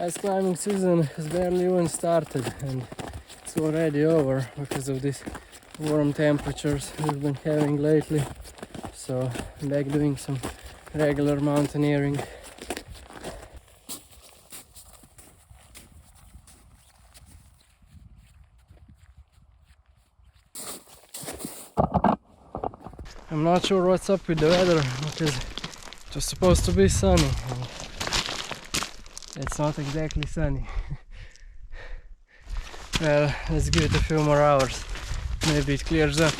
Ice climbing season has barely even started and it's already over because of these warm temperatures we've been having lately. So I'm back doing some regular mountaineering. I'm not sure what's up with the weather because it was supposed to be sunny and it's not exactly sunny. Well, let's give it a few more hours. Maybe it clears up.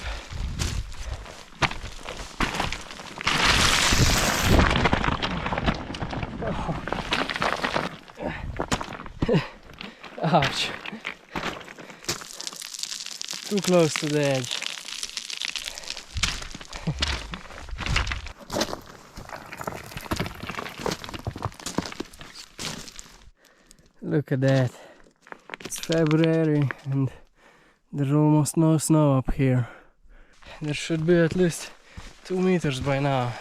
Ouch. Too close to the edge. Look at that. It's February and there's almost no snow up here. There should be at least 2 meters by now.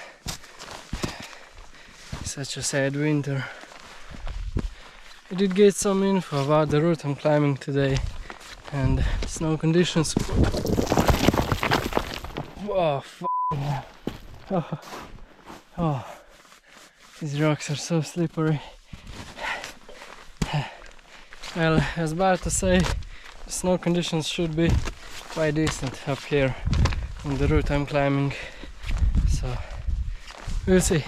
Such a sad winter. I did get some info about the route I'm climbing today and snow conditions. Whoa, oh, these rocks are so slippery. Well, I was about to say the snow conditions should be quite decent up here on the route I'm climbing, so we'll see.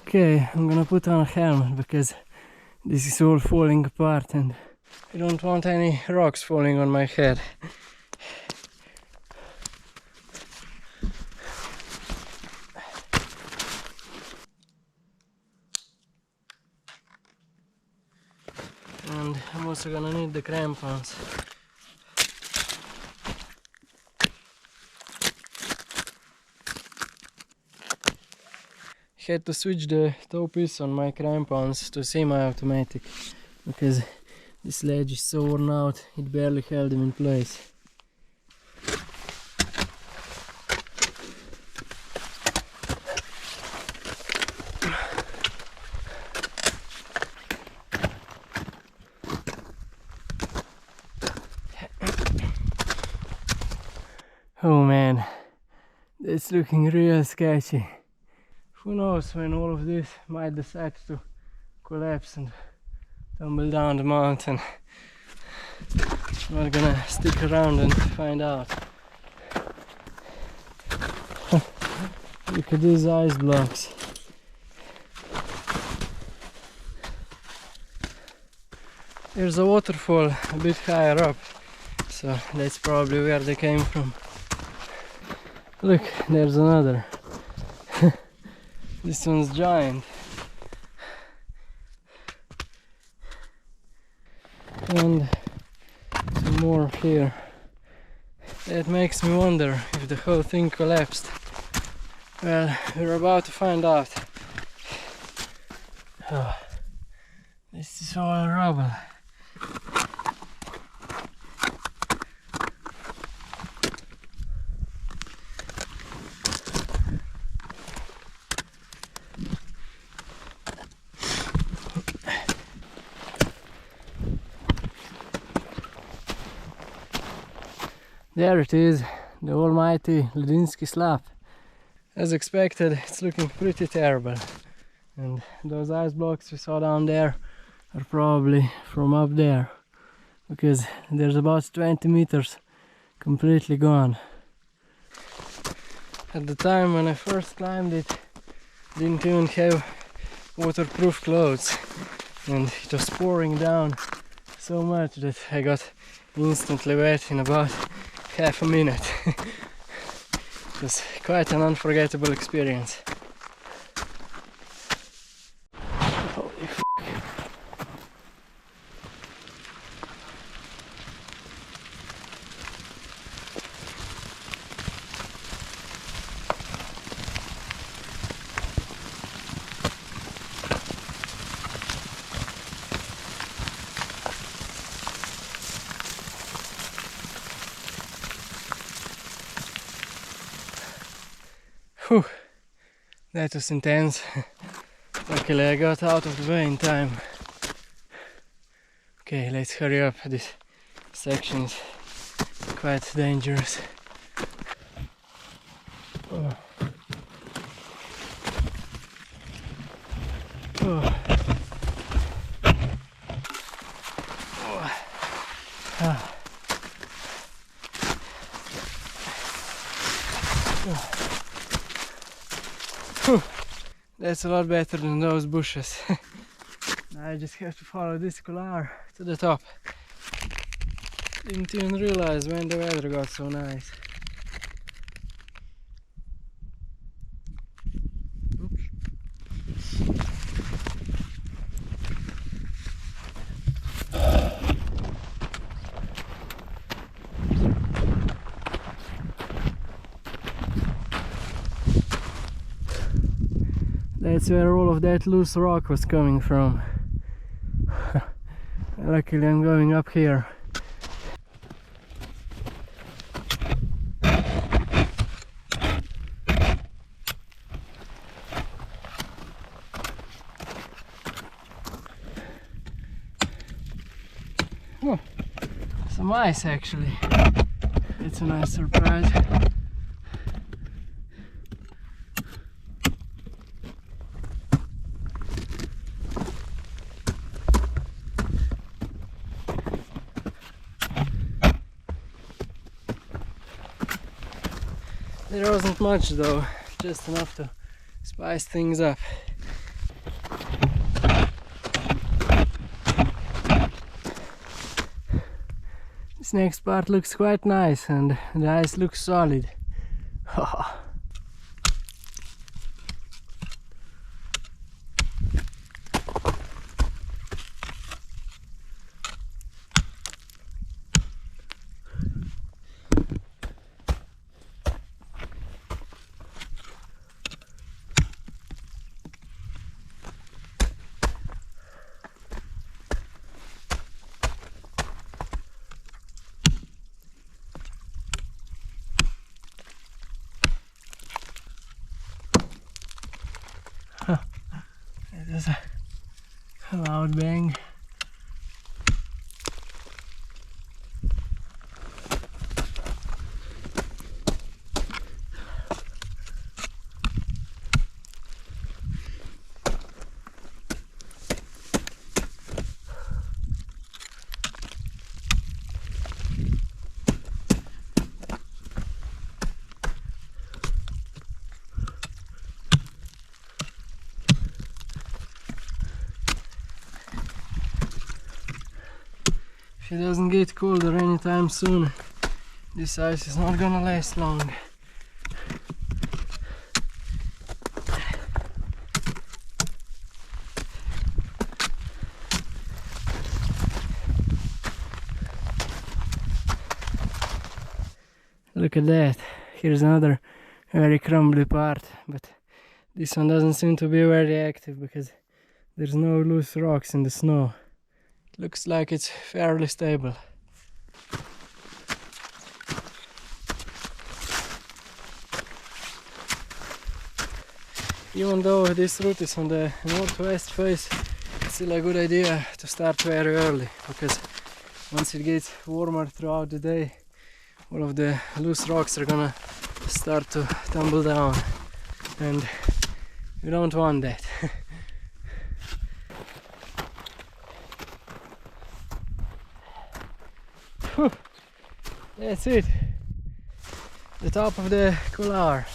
Okay, I'm gonna put on a helmet because this is all falling apart and I don't want any rocks falling on my head. And I'm also gonna need the crampons. I had to switch the toe piece on my crampons to semi-automatic because this ledge is so worn out it barely held them in place. Oh man, it's looking real sketchy. Who knows when all of this might decide to collapse and tumble down the mountain. I'm not gonna stick around and find out. Look at these ice blocks. There's a waterfall a bit higher up, so that's probably where they came from. Look, there's another. This one's giant. And some more here. That makes me wonder if the whole thing collapsed. Well, we're about to find out. Oh, this is all rubble. There it is, the almighty Ledinsky slab. As expected, it's looking pretty terrible. And those ice blocks we saw down there are probably from up there, because there's about 20 meters completely gone. At the time when I first climbed it, didn't even have waterproof clothes, and it was pouring down so much that I got instantly wet in about half a minute. It was quite an unforgettable experience. Holy f***. Whew, that was intense. Luckily I got out of the way in time. Okay, let's hurry up. This section is quite dangerous. Oh. Oh. Oh. Ah. Oh. Whew. That's a lot better than those bushes. I just have to follow this couloir to the top. Didn't even realize when the weather got so nice. Oops. That's where all of that loose rock was coming from. Luckily I'm going up here. Oh, some ice actually. It's a nice surprise. There wasn't much though, just enough to spice things up. This next part looks quite nice and the ice looks solid. It is a loud bang. If it doesn't get colder anytime soon, this ice is not gonna last long. Look at that, here's another very crumbly part, but this one doesn't seem to be very active because there's no loose rocks in the snow. Looks like it's fairly stable. Even though this route is on the northwest face, it's still a good idea to start very early, because once it gets warmer throughout the day, all of the loose rocks are gonna start to tumble down, and we don't want that. That's it, the top of the couloir.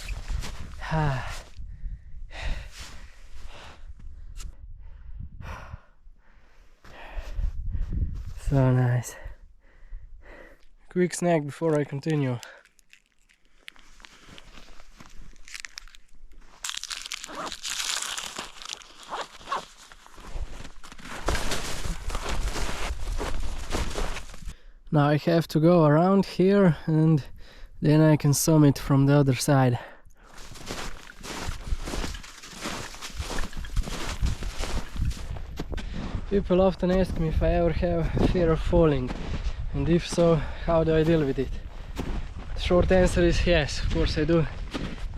So nice. Quick snack before I continue. Now I have to go around here and then I can summit from the other side. People often ask me if I ever have fear of falling, and if so, how do I deal with it? The short answer is yes, of course I do.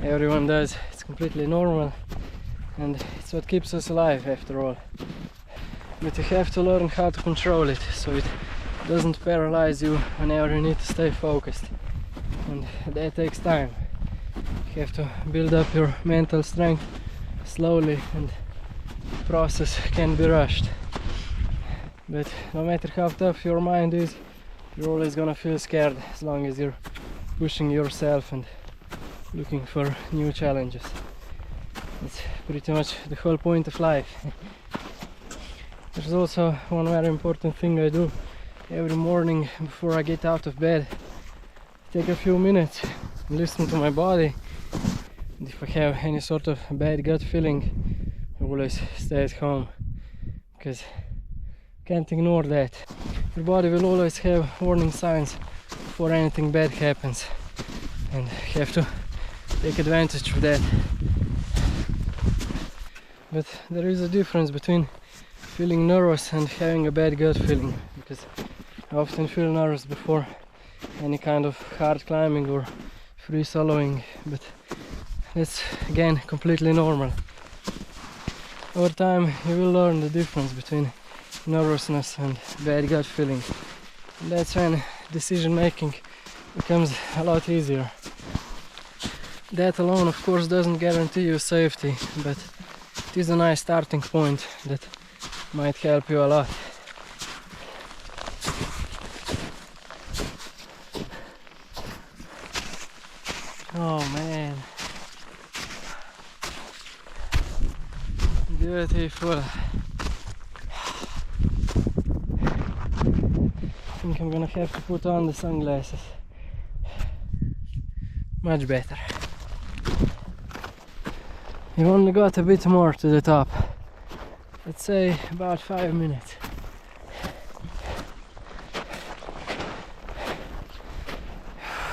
Everyone does. completely normal, and it's what keeps us alive after all. But you have to learn how to control it so it doesn't paralyze you whenever you need to stay focused, and that takes time. You have to build up your mental strength slowly, and the process can be rushed. But no matter how tough your mind is, you're always gonna feel scared as long as you're pushing yourself and looking for new challenges. It's pretty much the whole point of life. There's also one very important thing I do every morning before I get out of bed. Take a few minutes and listen to my body, and if I have any sort of bad gut feeling, I always stay at home, because you can't ignore that. Your body will always have warning signs before anything bad happens, and you have to take advantage of that. But there is a difference between feeling nervous and having a bad gut feeling, because I often feel nervous before any kind of hard climbing or free soloing, but it's again completely normal. Over time you will learn the difference between nervousness and bad gut feeling, and that's when decision making becomes a lot easier. That alone of course doesn't guarantee you safety, but it is a nice starting point that might help you a lot. Oh man, beautiful. I think I'm gonna have to put on the sunglasses. Much better. You've only got a bit more to the top. Let's say about 5 minutes.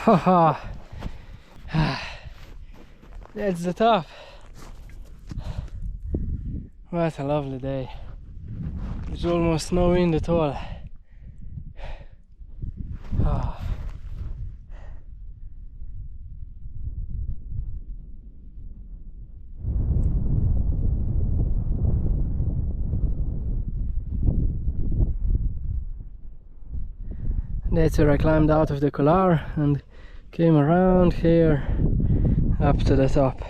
Haha. That's the top. What a lovely day. There's almost no wind at all. Oh. That's where I climbed out of the Couloir and came around here up to the top.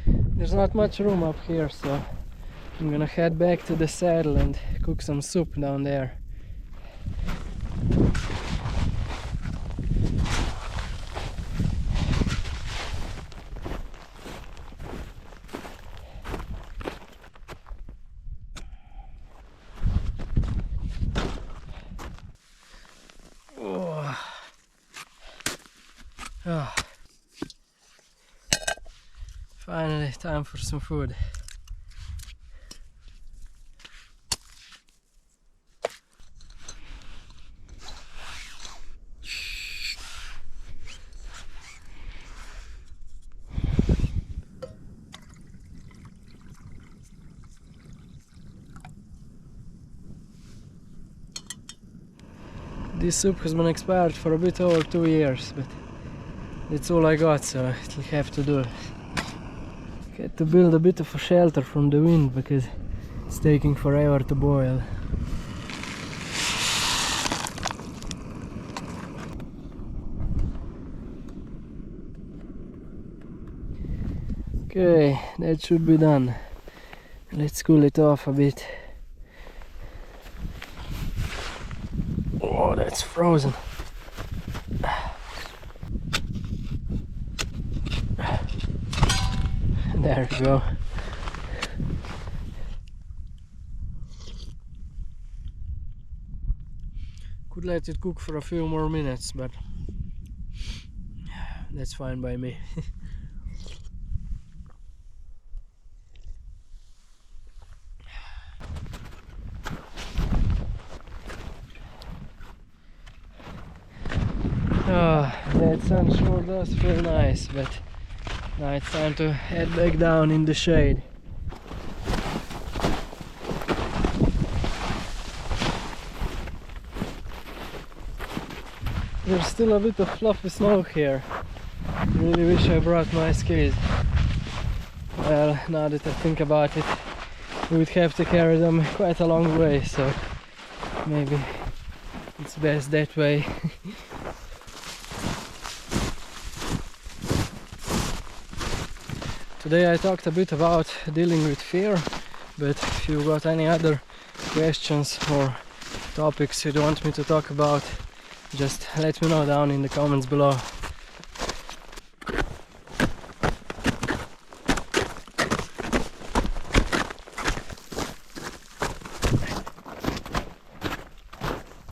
There's not much room up here, so I'm gonna head back to the saddle and cook some soup down there. Oh. Finally, time for some food. This soup has been expired for a bit over 2 years, but that's all I got, so it'll have to do. Had to build a bit of a shelter from the wind because it's taking forever to boil. Okay, that should be done. Let's cool it off a bit. Oh, that's frozen. There we go. Could let it cook for a few more minutes, but that's fine by me. Oh, that sun sure does feel nice, but now it's time to head back down in the shade. There's still a bit of fluffy snow here, Really wish I brought my skis. Well, now that I think about it, we would have to carry them quite a long way, so maybe it's best that way. Today I talked a bit about dealing with fear, but if you've got any other questions or topics you want me to talk about, just let me know down in the comments below.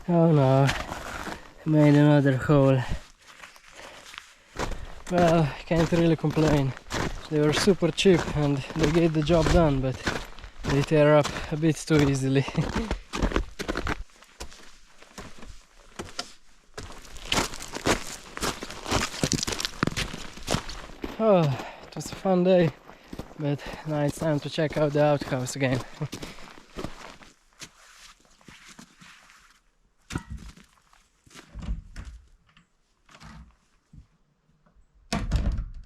Oh no, I made another hole. Well, can't really complain. They were super cheap and they get the job done, but they tear up a bit too easily. Oh, it was a fun day, but now it's time to check out the outhouse again.